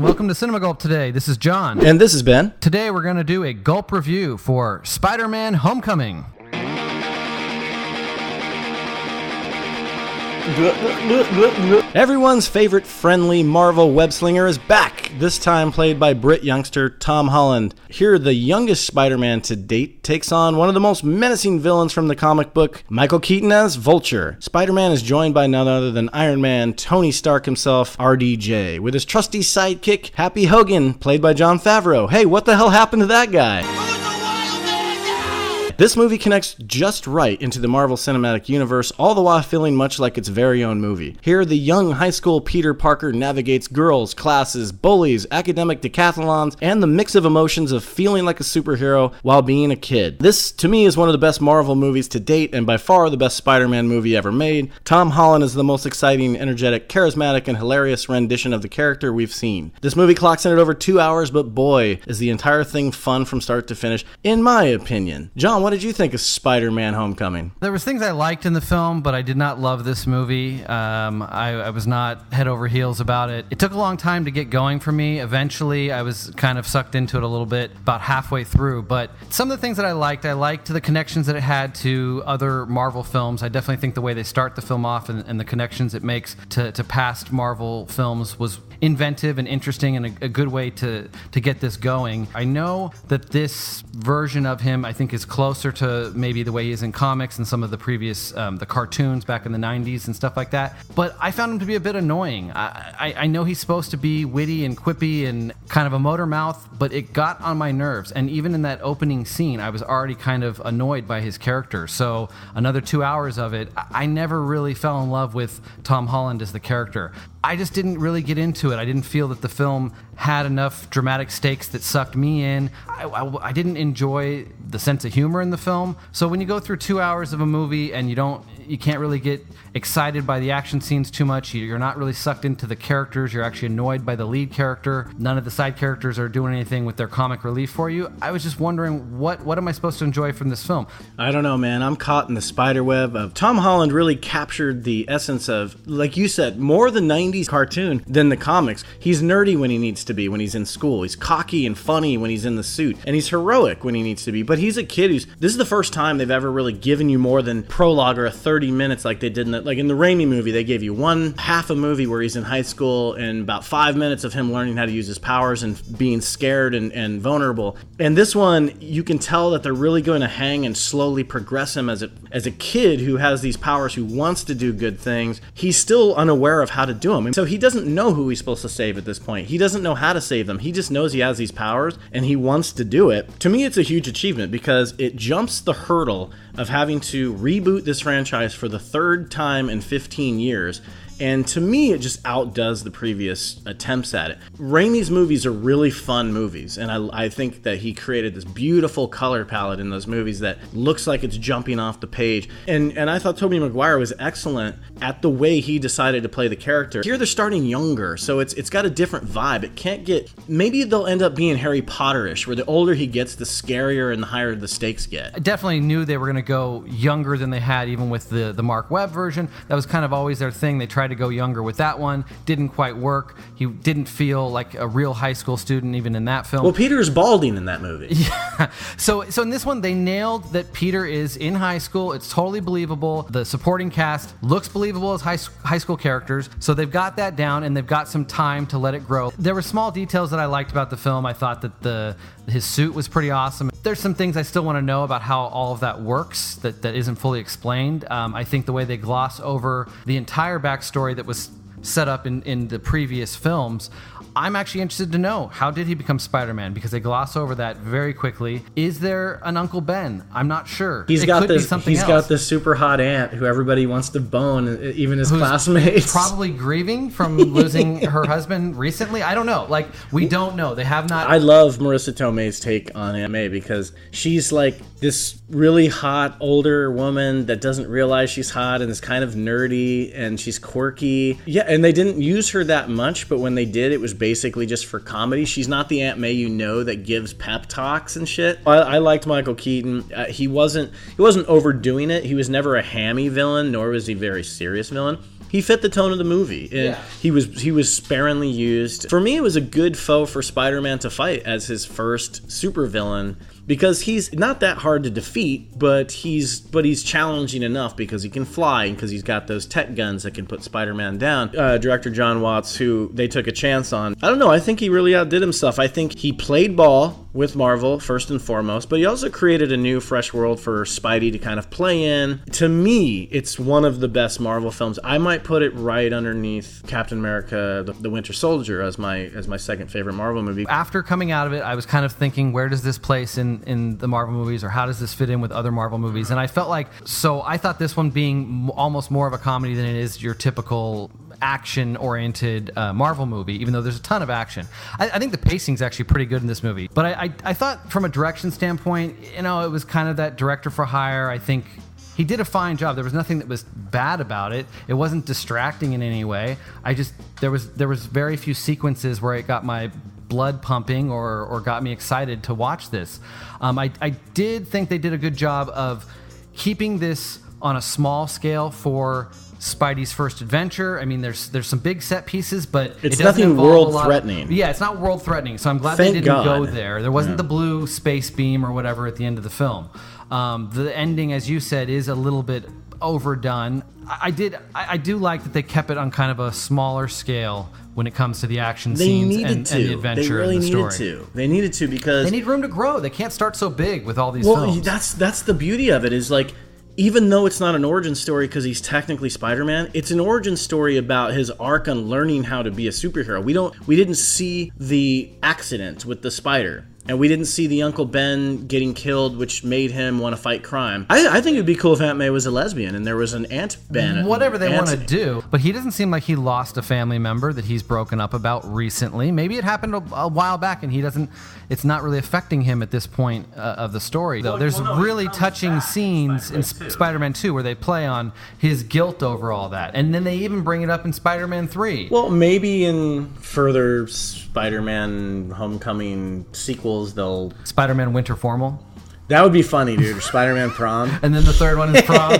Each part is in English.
Welcome to Cinema Gulp today. This is John. And this is Ben. Today we're going to do a Gulp review for Spider-Man Homecoming. Everyone's favorite friendly Marvel web-slinger is back, this time played by Brit youngster Tom Holland. Here, the youngest Spider-Man to date takes on one of the most menacing villains from the comic book, Michael Keaton as Vulture. Spider-Man is joined by none other than Iron Man, Tony Stark himself, RDJ, with his trusty sidekick, Happy Hogan, played by Jon Favreau. Hey, what the hell happened to that guy? This movie connects just right into the Marvel Cinematic Universe, all the while feeling much like its very own movie. Here, the young high school Peter Parker navigates girls, classes, bullies, academic decathlons, and the mix of emotions of feeling like a superhero while being a kid. This, to me, is one of the best Marvel movies to date, and by far the best Spider-Man movie ever made. Tom Holland is the most exciting, energetic, charismatic, and hilarious rendition of the character we've seen. This movie clocks in at over 2 hours, but boy, is the entire thing fun from start to finish, in my opinion. John, what did you think of Spider-Man Homecoming? There was things I liked in the film, but I did not love this movie. I was not head over heels about it. It took a long time to get going for me. Eventually, I was kind of sucked into it a little bit, about halfway through. But some of the things that I liked the connections that it had to other Marvel films. I definitely think the way they start the film off and the connections it makes to past Marvel films was inventive and interesting and a good way to get this going. I know that this version of him, I think, is closer to maybe the way he is in comics and some of the previous the cartoons back in the 90s and stuff like that, but I found him to be a bit annoying. I know he's supposed to be witty and quippy and kind of a motor mouth, but it got on my nerves, and even in that opening scene I was already kind of annoyed by his character. So another 2 hours of it, I never really fell in love with Tom Holland as the character. I just didn't really get into it. I didn't feel that the film had enough dramatic stakes that sucked me in. I didn't enjoy the sense of humor in the film. So when you go through 2 hours of a movie and you can't really get excited by the action scenes too much, you're not really sucked into the characters, you're actually annoyed by the lead character, none of the side characters are doing anything with their comic relief for you, I was just wondering, what am I supposed to enjoy from this film? I don't know, man. I'm caught in the spider web of Tom Holland. Really captured the essence of, like you said, more the 90s cartoon than the comics. He's nerdy when he needs to be, when he's in school. He's cocky and funny when he's in the suit. And he's heroic when he needs to be. But he's a kid this is the first time they've ever really given you more than prologue or 30 minutes like they did in in the Raimi movie. They gave you one half a movie where he's in high school and about 5 minutes of him learning how to use his powers and being scared and vulnerable. And this one, you can tell that they're really going to hang and slowly progress him as a kid who has these powers, who wants to do good things. He's still unaware of how to do them. And so he doesn't know who he's supposed to save at this point. He doesn't know how to save them. He just knows he has these powers and he wants to do it. To me, it's a huge achievement because it jumps the hurdle of having to reboot this franchise for the third time in 15 years. And to me, it just outdoes the previous attempts at it. Raimi's movies are really fun movies, and I think that he created this beautiful color palette in those movies that looks like it's jumping off the page. And I thought Tobey Maguire was excellent at the way he decided to play the character. Here they're starting younger, so it's got a different vibe. It can't get... Maybe they'll end up being Harry Potter-ish, where the older he gets, the scarier and the higher the stakes get. I definitely knew they were going to go younger than they had, even with the Mark Webb version. That was kind of always their thing. They tried to go younger with that one. Didn't quite work. He didn't feel like a real high school student even in that film. Well, Peter's balding in that movie. Yeah. So in this one, they nailed that Peter is in high school. It's totally believable. The supporting cast looks believable as high school characters. So they've got that down, and they've got some time to let it grow. There were small details that I liked about the film. I thought that his suit was pretty awesome. There's some things I still want to know about how all of that works that isn't fully explained. I think the way they gloss over the entire backstory that was set up in the previous films, I'm actually interested to know, how did he become Spider-Man? Because they gloss over that very quickly. Is there an Uncle Ben? I'm not sure. He's got this super hot aunt who everybody wants to bone, even his classmates. Probably grieving from losing her husband recently. I don't know. Like, we don't know. They have not. I love Marissa Tomei's take on Aunt May because she's like this really hot older woman that doesn't realize she's hot and is kind of nerdy and she's quirky. Yeah, and they didn't use her that much, but when they did, it was basically just for comedy. She's not the Aunt May that gives pep talks and shit. I liked Michael Keaton. He wasn't overdoing it. He was never a hammy villain, nor was he a very serious villain. he fit the tone of the movie. And he was sparingly used. For me, it was a good foe for Spider-Man to fight as his first supervillain, because he's not that hard to defeat, but he's challenging enough because he can fly and because he's got those tech guns that can put Spider-Man down. Director John Watts, who they took a chance on, I don't know, I think he really outdid himself. I think he played ball with Marvel first and foremost, but he also created a new fresh world for Spidey to kind of play in. To me, it's one of the best Marvel films. I might put it right underneath Captain America, the Winter Soldier, as my second favorite Marvel movie. After coming out of it, I was kind of thinking, where does this place in the Marvel movies, or how does this fit in with other Marvel movies? And I felt like, so I thought this one being almost more of a comedy than it is your typical action-oriented Marvel movie, even though there's a ton of action. I think the pacing's actually pretty good in this movie. But I thought from a direction standpoint, it was kind of that director for hire. I think he did a fine job. There was nothing that was bad about it. It wasn't distracting in any way. There was very few sequences where it got my blood pumping or got me excited to watch this. I did think they did a good job of keeping this on a small scale for Spidey's first adventure. I mean, there's some big set pieces, but it's nothing world threatening. Yeah, it's not world threatening. So I'm glad they didn't go there. There wasn't the blue space beam or whatever at the end of the film. The ending, as you said, is a little bit overdone. I do like that they kept it on kind of a smaller scale when it comes to the action scenes and the adventure and the story. They needed to because they need room to grow. They can't start so big with all these films. That's the beauty of it, is like, even though it's not an origin story because he's technically Spider-Man, it's an origin story about his arc on learning how to be a superhero. We didn't see the accident with the spider. And we didn't see the Uncle Ben getting killed, which made him want to fight crime. I think it would be cool if Aunt May was a lesbian and there was an Aunt Ben. Whatever they want to do. But he doesn't seem like he lost a family member that he's broken up about recently. Maybe it happened a while back and it's not really affecting him at this point of the story. Though there's really touching scenes in Spider-Man 2 where they play on his guilt over all that. And then they even bring it up in Spider-Man 3. Well, maybe in further Spider-Man Homecoming sequels, they'll... Spider-Man Winter Formal? That would be funny, dude. Or Spider-Man Prom. And then the third one is Prom.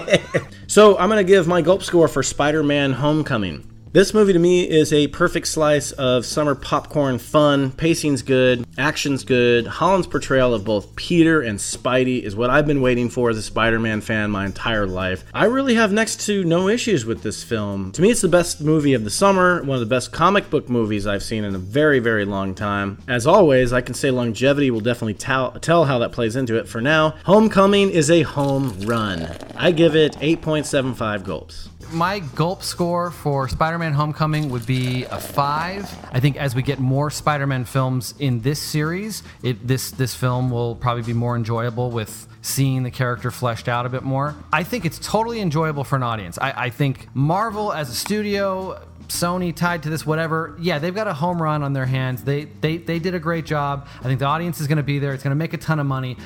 So I'm going to give my Gulp score for Spider-Man Homecoming. This movie to me is a perfect slice of summer popcorn fun. Pacing's good, action's good. Holland's portrayal of both Peter and Spidey is what I've been waiting for as a Spider-Man fan my entire life. I really have next to no issues with this film. To me, it's the best movie of the summer, one of the best comic book movies I've seen in a very, very long time. As always, I can say longevity will definitely tell how that plays into it. For now, Homecoming is a home run. I give it 8.75 gulps. My Gulp score for Spider-Man Homecoming would be a 5. I think as we get more Spider-Man films in this series, this film will probably be more enjoyable with seeing the character fleshed out a bit more. I think it's totally enjoyable for an audience. I think Marvel as a studio, Sony tied to this, whatever, yeah, they've got a home run on their hands. They did a great job. I think the audience is going to be there. It's going to make a ton of money.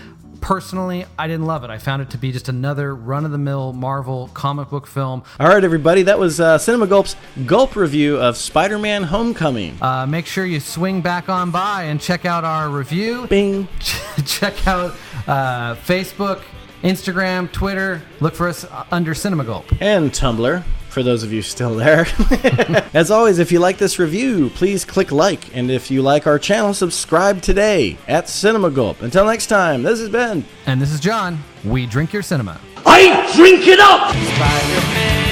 Personally, I didn't love it. I found it to be just another run-of-the-mill Marvel comic book film. All right, everybody, that was Cinema Gulp's Gulp review of Spider-Man Homecoming. Make sure you swing back on by and check out our review. Bing. Check out Facebook, Instagram, Twitter. Look for us under Cinema Gulp. And Tumblr, for those of you still there. As always, if you like this review, please click like. And if you like our channel, subscribe today at Cinema Gulp. Until next time, this is Ben. And this is John. We drink your cinema. I drink it up! Spider-Man.